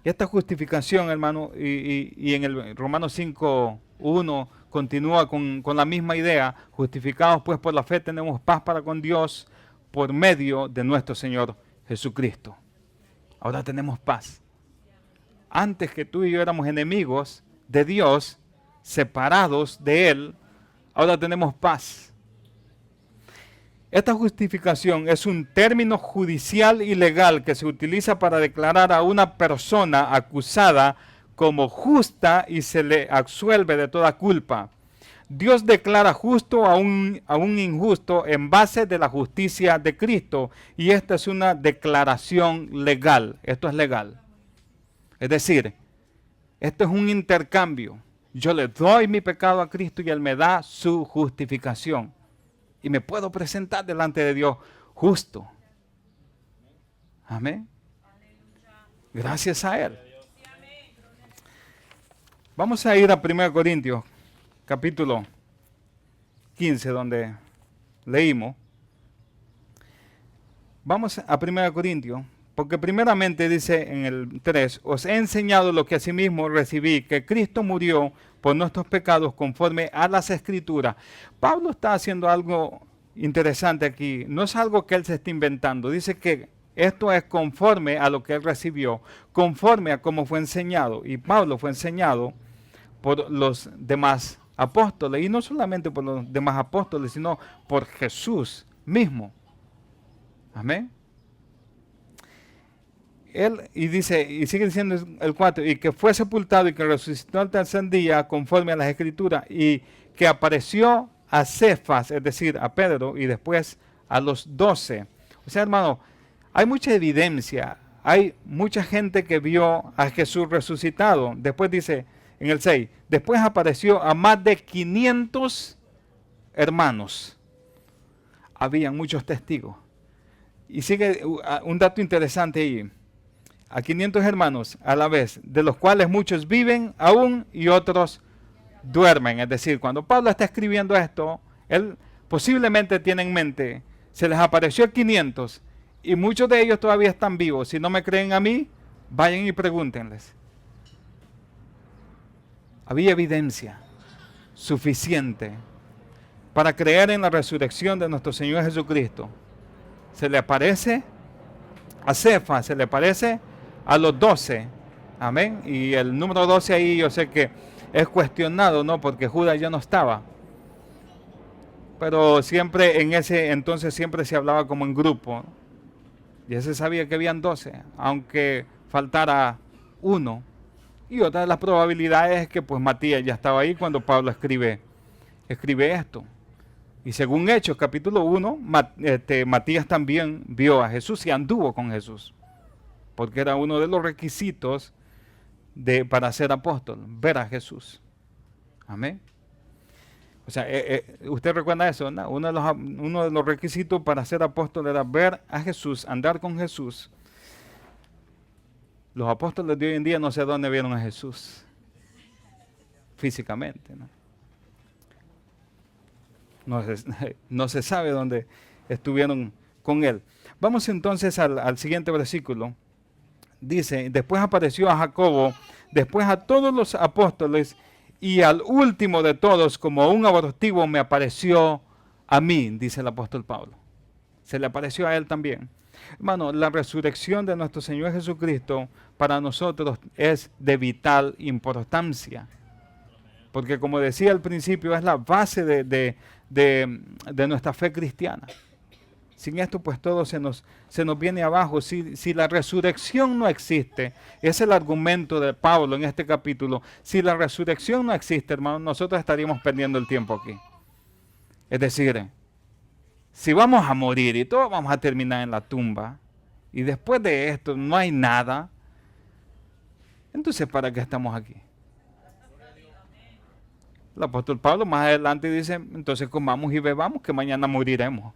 Y esta justificación, hermano, y en el Romanos 5:1 continúa con la misma idea. Justificados pues por la fe tenemos paz para con Dios por medio de nuestro Señor Jesucristo. Ahora tenemos paz. Antes que tú y yo éramos enemigos de Dios, separados de Él, ahora tenemos paz. Esta justificación es un término judicial y legal que se utiliza para declarar a una persona acusada como justa y se le absuelve de toda culpa. Dios declara justo a un injusto en base de la justicia de Cristo, y esta es una declaración legal. Esto es legal. Es decir, esto es un intercambio. Yo le doy mi pecado a Cristo y Él me da su justificación. Y me puedo presentar delante de Dios justo. Amén. Gracias a Él. Vamos a ir a 1 Corintios, capítulo 15, donde leímos. Vamos a 1 Corintios, porque primeramente dice en el 3, os he enseñado lo que asimismo recibí, que Cristo murió por nuestros pecados conforme a las Escrituras. Pablo está haciendo algo interesante aquí. No es algo que él se está inventando. Dice que esto es conforme a lo que él recibió, conforme a cómo fue enseñado. Y Pablo fue enseñado por los demás apóstoles. Y no solamente por los demás apóstoles, sino por Jesús mismo. Amén. Él, y sigue diciendo el 4, y que fue sepultado y que resucitó al tercer día conforme a las Escrituras, y que apareció a Cefas, es decir, a Pedro, y después a los 12. O sea, hermano, hay mucha evidencia, hay mucha gente que vio a Jesús resucitado. Después dice en el 6, después apareció a más de 500 hermanos. Habían muchos testigos. Y sigue un dato interesante ahí. A 500 hermanos a la vez, de los cuales muchos viven aún y otros duermen. Es decir, cuando Pablo está escribiendo esto, él posiblemente tiene en mente, se les apareció a 500 y muchos de ellos todavía están vivos. Si no me creen a mí, vayan y pregúntenles. Había evidencia suficiente para creer en la resurrección de nuestro Señor Jesucristo. Se le aparece a Cefas, se le aparece a los 12, amén. Y el número 12 ahí yo sé que es cuestionado, ¿no? Porque Judas ya no estaba. Pero siempre en ese entonces siempre se hablaba como en grupo. Ya se sabía que habían 12, aunque faltara uno. Y otra de las probabilidades es que pues Matías ya estaba ahí cuando Pablo escribe esto. Y según Hechos capítulo 1, Matías también vio a Jesús y anduvo con Jesús. Porque era uno de los requisitos para ser apóstol, ver a Jesús. Amén. O sea, usted recuerda eso, ¿no? Uno de los requisitos para ser apóstol era ver a Jesús, andar con Jesús. Los apóstoles de hoy en día no sé dónde vieron a Jesús físicamente, ¿no? No se sabe dónde estuvieron con él. Vamos entonces al siguiente versículo. Dice, después apareció a Jacobo, después a todos los apóstoles, y al último de todos, como un abortivo, me apareció a mí, dice el apóstol Pablo. Se le apareció a él también. Hermano, la resurrección de nuestro Señor Jesucristo para nosotros es de vital importancia. Porque como decía al principio, es la base de nuestra fe cristiana. Sin esto, pues todo se nos viene abajo. Si la resurrección no existe, es el argumento de Pablo en este capítulo. Si la resurrección no existe, hermano, nosotros estaríamos perdiendo el tiempo aquí. Es decir, si vamos a morir y todos vamos a terminar en la tumba, y después de esto no hay nada, entonces ¿para qué estamos aquí? El apóstol Pablo más adelante dice, entonces comamos y bebamos que mañana moriremos.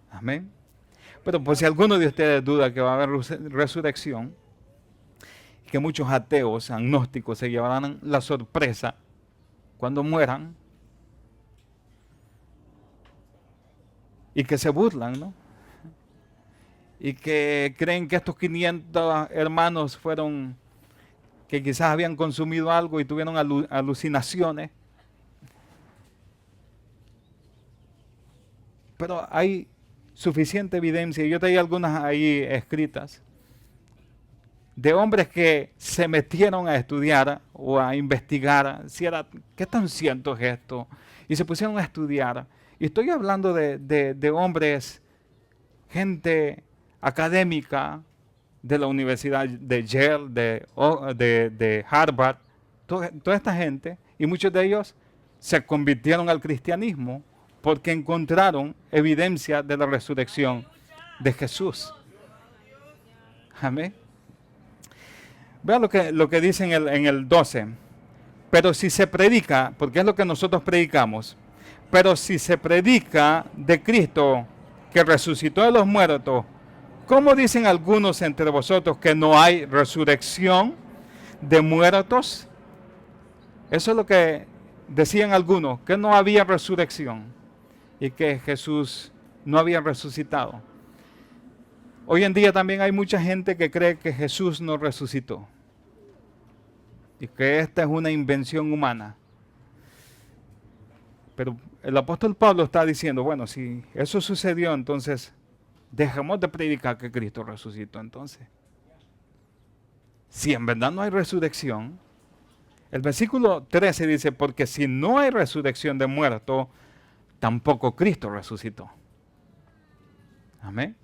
Amén. Pero por si alguno de ustedes duda que va a haber resurrección, que muchos ateos, agnósticos se llevarán la sorpresa cuando mueran y que se burlan, ¿no? Y que creen que estos 500 hermanos fueron, que quizás habían consumido algo y tuvieron alucinaciones. Pero hay suficiente evidencia, y yo traía algunas ahí escritas, de hombres que se metieron a estudiar o a investigar qué tan cierto es esto, y se pusieron a estudiar. Y estoy hablando de hombres, gente académica de la Universidad de Yale, de Harvard, toda esta gente, y muchos de ellos se convirtieron al cristianismo porque encontraron evidencia de la resurrección de Jesús. Amén. Vean lo que dice en el 12. Pero si se predica, porque es lo que nosotros predicamos, pero si se predica de Cristo que resucitó de los muertos, ¿cómo dicen algunos entre vosotros que no hay resurrección de muertos? Eso es lo que decían algunos, que no había resurrección y que Jesús no había resucitado. Hoy en día también hay mucha gente que cree que Jesús no resucitó y que esta es una invención humana. Pero el apóstol Pablo está diciendo, bueno, si eso sucedió, entonces dejemos de predicar que Cristo resucitó entonces. Si en verdad no hay resurrección, el versículo 13 dice, porque si no hay resurrección de muertos, tampoco Cristo resucitó. Amén.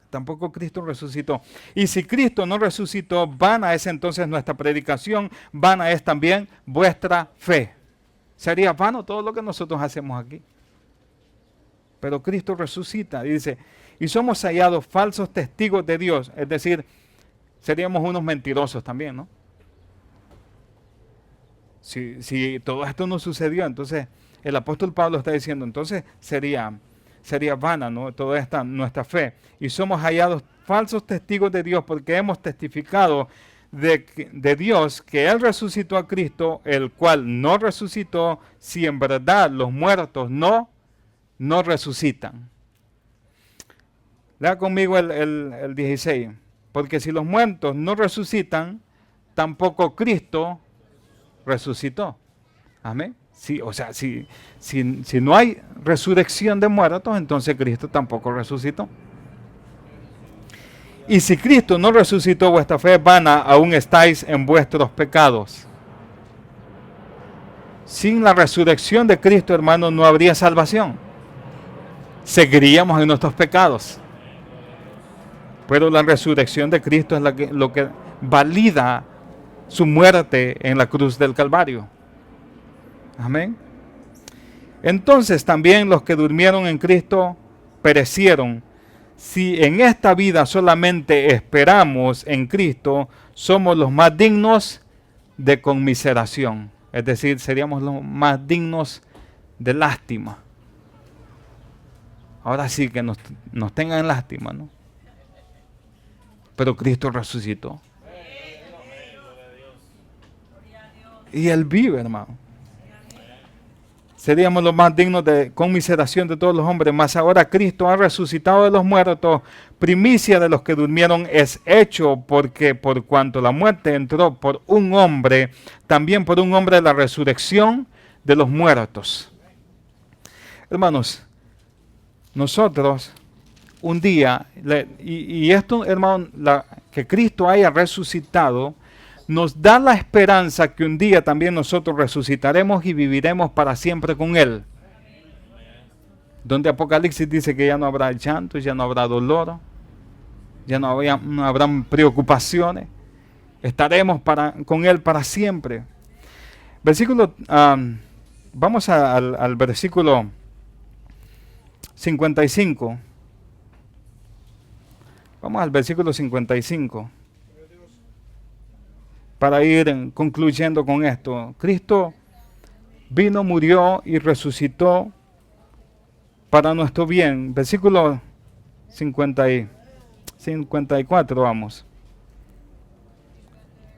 Tampoco Cristo resucitó. Y si Cristo no resucitó, vana es entonces nuestra predicación, vana es también vuestra fe. Sería vano todo lo que nosotros hacemos aquí. Pero Cristo resucita, dice, y somos hallados falsos testigos de Dios, es decir, seríamos unos mentirosos también, ¿no? Si todo esto no sucedió, entonces el apóstol Pablo está diciendo, entonces sería vana, ¿no? Toda esta nuestra fe. Y somos hallados falsos testigos de Dios porque hemos testificado de Dios que Él resucitó a Cristo, el cual no resucitó, si en verdad los muertos no resucitan. Lea conmigo el 16. Porque si los muertos no resucitan, tampoco Cristo resucitó. Amén. Sí, o sea, si no hay resurrección de muertos, entonces Cristo tampoco resucitó. Y si Cristo no resucitó, vuestra fe es vana, aún estáis en vuestros pecados. Sin la resurrección de Cristo, hermano, no habría salvación. Seguiríamos en nuestros pecados. Pero la resurrección de Cristo es lo que valida su muerte en la cruz del Calvario. Amén. Entonces también los que durmieron en Cristo perecieron. Si en esta vida solamente esperamos en Cristo, somos los más dignos de conmiseración. Es decir, seríamos los más dignos de lástima. Ahora sí que nos tengan lástima, ¿no? Pero Cristo resucitó. Y Él vive, hermano. Seríamos los más dignos de conmiseración de todos los hombres, mas ahora Cristo ha resucitado de los muertos, primicia de los que durmieron es hecho, porque por cuanto la muerte entró por un hombre, también por un hombre la resurrección de los muertos. Hermanos, nosotros un día, y esto, hermano, que Cristo haya resucitado, nos da la esperanza que un día también nosotros resucitaremos y viviremos para siempre con Él. Donde Apocalipsis dice que ya no habrá llanto, ya no habrá dolor, ya no habrán preocupaciones. Estaremos con Él para siempre. Vamos al versículo 55. Vamos al versículo 55. Para ir concluyendo con esto. Cristo vino, murió y resucitó para nuestro bien. Versículo 54, vamos.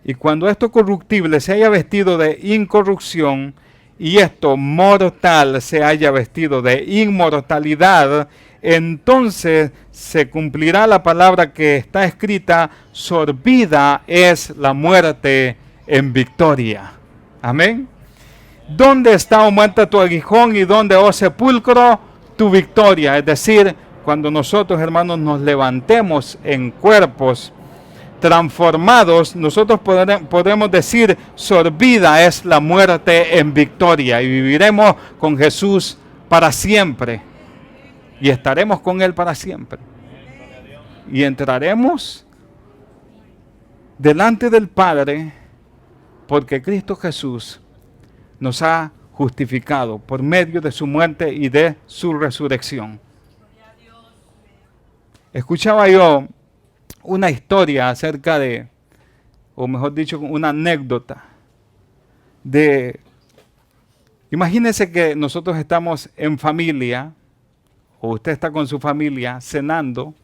Y cuando esto corruptible se haya vestido de incorrupción y esto mortal se haya vestido de inmortalidad, entonces se cumplirá la palabra que está escrita: sorbida es la muerte en victoria. Amén. ¿Dónde está, oh muerte, tu aguijón, y dónde, oh sepulcro, tu victoria? Es decir, cuando nosotros, hermanos, nos levantemos en cuerpos transformados, nosotros podremos decir: sorbida es la muerte en victoria, y viviremos con Jesús para siempre. Y estaremos con Él para siempre. Y entraremos delante del Padre, porque Cristo Jesús nos ha justificado por medio de su muerte y de su resurrección. Escuchaba yo una historia acerca de, o mejor dicho, una anécdota imagínense que nosotros estamos en familia, o usted está con su familia cenando,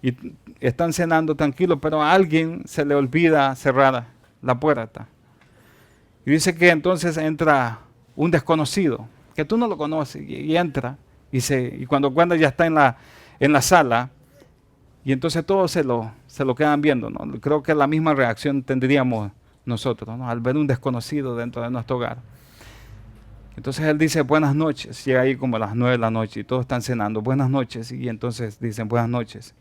y están cenando tranquilos, pero a alguien se le olvida cerrar la puerta. Y dice que entonces entra un desconocido, que tú no lo conoces, y entra, y cuando ya está en la sala, y entonces todos se lo quedan viendo, ¿no? Creo que la misma reacción tendríamos nosotros, ¿no? Al ver un desconocido dentro de nuestro hogar. Entonces él dice: buenas noches. Llega ahí como a las 9 de la noche y todos están cenando. Buenas noches. Y entonces dicen: buenas noches.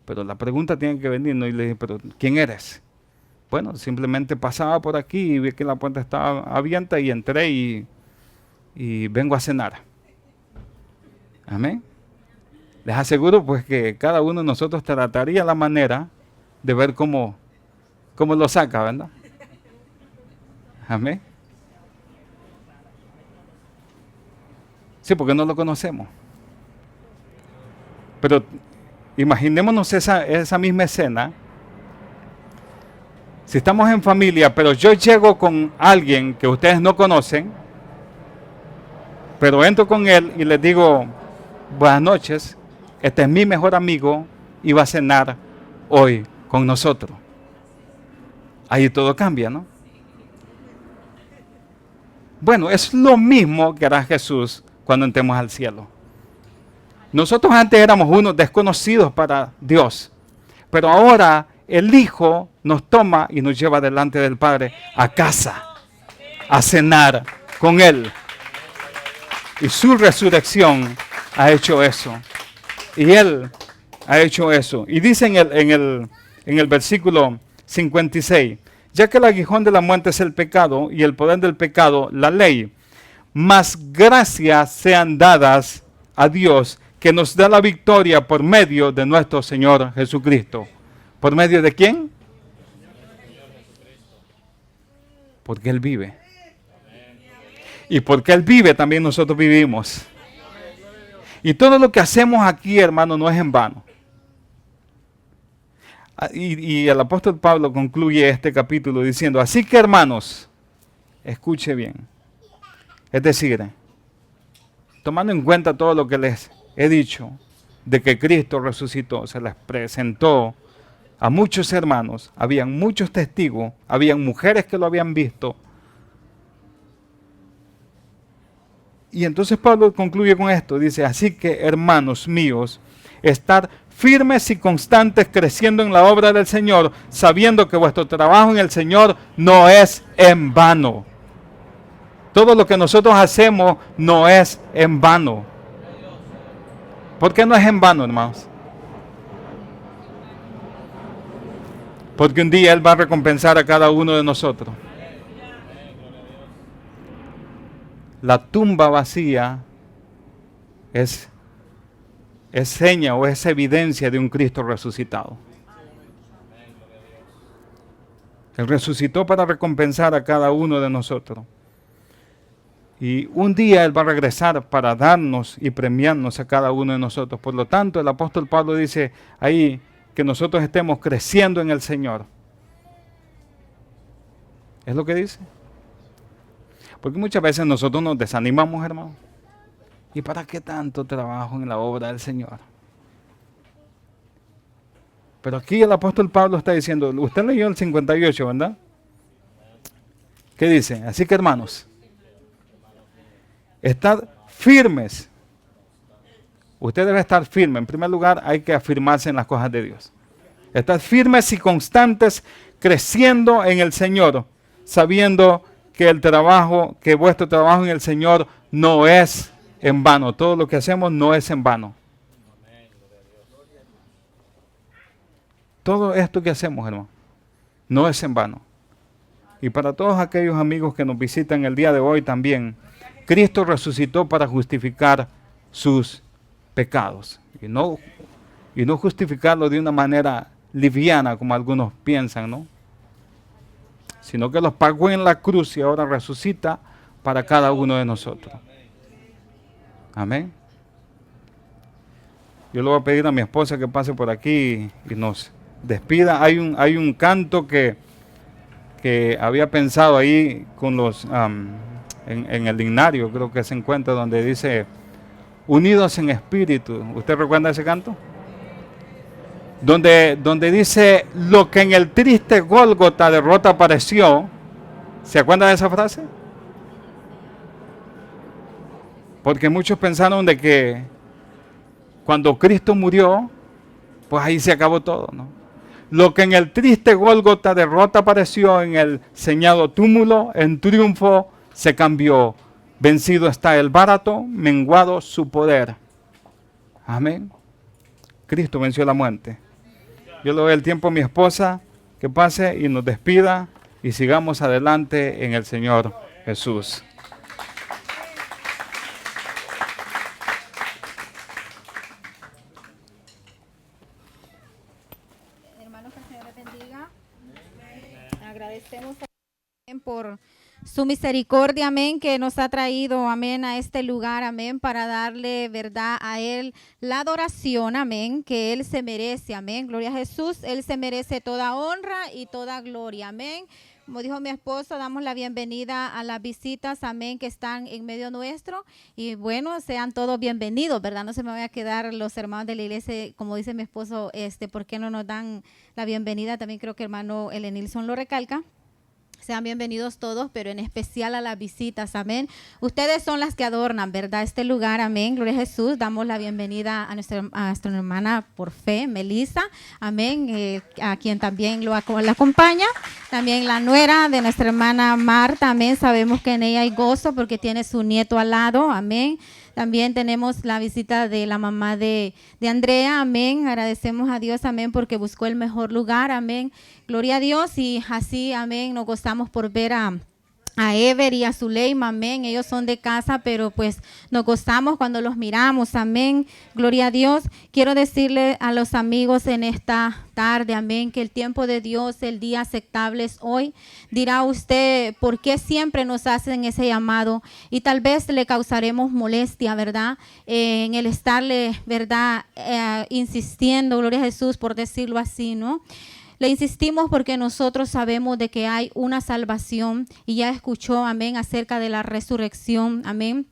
Pero la pregunta tiene que venir, ¿no? Y le dije: ¿pero quién eres? Bueno, simplemente pasaba por aquí y vi que la puerta estaba abierta y entré y vengo a cenar. Amén. Les aseguro pues que cada uno de nosotros trataría la manera de ver cómo lo saca, ¿verdad? Amén. Sí, porque no lo conocemos. Pero imaginémonos esa misma escena. Si estamos en familia, pero yo llego con alguien que ustedes no conocen, pero entro con él y les digo: buenas noches, este es mi mejor amigo y va a cenar hoy con nosotros. Ahí todo cambia, ¿no? Bueno, es lo mismo que hará Jesús cuando entremos al cielo. Nosotros antes éramos unos desconocidos para Dios, pero ahora el Hijo nos toma y nos lleva delante del Padre a casa, a cenar con Él. Y su resurrección ha hecho eso. Y Él ha hecho eso. Y dice en el versículo 56, ya que el aguijón de la muerte es el pecado y el poder del pecado la ley, mas gracias sean dadas a Dios, que nos da la victoria por medio de nuestro Señor Jesucristo. ¿Por medio de quién? Porque Él vive. Y porque Él vive, también nosotros vivimos. Y todo lo que hacemos aquí, hermano, no es en vano. Y el apóstol Pablo concluye este capítulo diciendo, así que hermanos, escuche bien. Es decir, tomando en cuenta todo lo que les he dicho, de que Cristo resucitó, se les presentó a muchos hermanos, habían muchos testigos, habían mujeres que lo habían visto. Y entonces Pablo concluye con esto, dice, así que hermanos míos, estar firmes y constantes creciendo en la obra del Señor, sabiendo que vuestro trabajo en el Señor no es en vano. Todo lo que nosotros hacemos no es en vano. ¿Por qué no es en vano, hermanos? Porque un día Él va a recompensar a cada uno de nosotros. La tumba vacía es seña o es evidencia de un Cristo resucitado. Él resucitó para recompensar a cada uno de nosotros. Y un día Él va a regresar para darnos y premiarnos a cada uno de nosotros. Por lo tanto, el apóstol Pablo dice ahí que nosotros estemos creciendo en el Señor. ¿Es lo que dice? Porque muchas veces nosotros nos desanimamos, hermano. ¿Y para qué tanto trabajo en la obra del Señor? Pero aquí el apóstol Pablo está diciendo, usted leyó el 58, ¿verdad? ¿Qué dice? Así que hermanos, estad firmes. Usted debe estar firme. En primer lugar, hay que afirmarse en las cosas de Dios. Estad firmes y constantes, creciendo en el Señor, sabiendo que vuestro trabajo en el Señor no es en vano. Todo lo que hacemos no es en vano. Todo esto que hacemos, hermano, no es en vano. Y para todos aquellos amigos que nos visitan el día de hoy también, Cristo resucitó para justificar sus pecados. Y no justificarlo de una manera liviana, como algunos piensan, ¿no? Sino que los pagó en la cruz y ahora resucita para cada uno de nosotros. Amén. Yo le voy a pedir a mi esposa que pase por aquí y nos despida. Hay un canto que había pensado ahí con los en el himnario, creo que se encuentra, donde dice unidos en espíritu. ¿Usted recuerda ese canto? Donde dice lo que en el triste Gólgota derrota pareció. ¿Se acuerda de esa frase? Porque muchos pensaron de que cuando Cristo murió, pues ahí se acabó todo, ¿no? Lo que en el triste Gólgota derrota pareció, en el señado túmulo, en triunfo se cambió. Vencido está el bárato, menguado su poder. Amén. Cristo venció la muerte. Yo le doy el tiempo a mi esposa que pase y nos despida y sigamos adelante en el Señor Jesús. Hermanos, que el Señor les bendiga. Agradecemos por su misericordia, amén, que nos ha traído, amén, a este lugar, amén, para darle, verdad, a Él la adoración, amén, que Él se merece, amén. Gloria a Jesús, Él se merece toda honra y toda gloria, amén. Como dijo mi esposo, damos la bienvenida a las visitas, amén, que están en medio nuestro. Y bueno, sean todos bienvenidos, ¿verdad? No se me vaya a quedar los hermanos de la iglesia, como dice mi esposo, ¿por qué no nos dan la bienvenida? También creo que hermano Elenilson lo recalca. Sean bienvenidos todos, pero en especial a las visitas, amén. Ustedes son las que adornan, ¿verdad? Este lugar, amén. Gloria a Jesús. Damos la bienvenida a nuestra hermana por fe, Melissa, amén, a quien también la acompaña. También la nuera de nuestra hermana Marta, amén. Sabemos que en ella hay gozo porque tiene su nieto al lado, amén. También tenemos la visita de la mamá de Andrea, amén. Agradecemos a Dios, amén, porque buscó el mejor lugar, amén. Gloria a Dios y así, amén, nos gozamos por ver a a Ever y a Zuleima, amén. Ellos son de casa, pero pues nos gozamos cuando los miramos, amén. Gloria a Dios. Quiero decirle a los amigos en esta tarde, amén, que el tiempo de Dios, el día aceptable es hoy. Dirá usted, ¿por qué siempre nos hacen ese llamado? Y tal vez le causaremos molestia, ¿verdad? En el estarle, ¿verdad? Insistiendo, gloria a Jesús, por decirlo así, ¿no? Le insistimos porque nosotros sabemos de que hay una salvación y ya escuchó, amén, acerca de la resurrección, amén.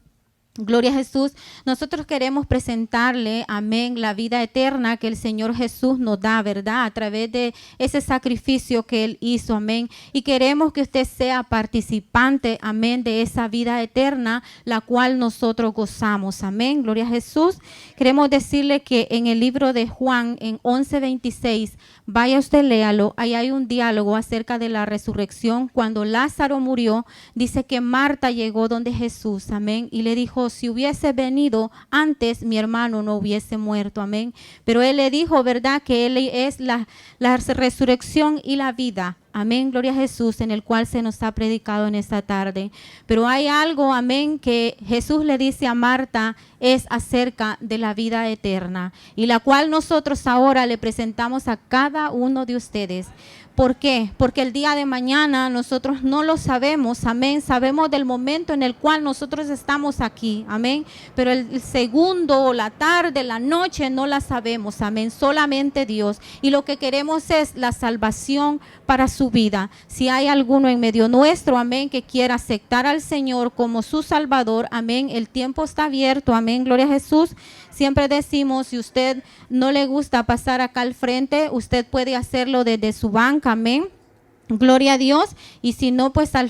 Gloria a Jesús. Nosotros queremos presentarle, amén, la vida eterna que el Señor Jesús nos da, ¿verdad? A través de ese sacrificio que Él hizo, amén. Y queremos que usted sea participante, amén, de esa vida eterna, la cual nosotros gozamos, amén. Gloria a Jesús. Queremos decirle que en el libro de Juan, en 11:26, vaya usted, léalo, ahí hay un diálogo acerca de la resurrección. Cuando Lázaro murió, dice que Marta llegó donde Jesús, amén, y le dijo, si hubiese venido antes, mi hermano no hubiese muerto, amén. Pero él le dijo, ¿verdad?, que él es la resurrección y la vida. Amén, gloria a Jesús, en el cual se nos ha predicado en esta tarde. Pero hay algo, amén, que Jesús le dice a Marta, es acerca de la vida eterna, y la cual nosotros ahora le presentamos a cada uno de ustedes. ¿Por qué? Porque el día de mañana nosotros no lo sabemos, amén. Sabemos del momento en el cual nosotros estamos aquí, amén. Pero el segundo, la tarde, la noche, no la sabemos, amén. Solamente Dios. Y lo que queremos es la salvación para su vida. Si hay alguno en medio nuestro, amén, que quiera aceptar al Señor como su Salvador, amén. El tiempo está abierto, amén. Gloria a Jesús. Siempre decimos, si usted no le gusta pasar acá al frente, usted puede hacerlo desde su banca, amén. Gloria a Dios. Y si no, pues al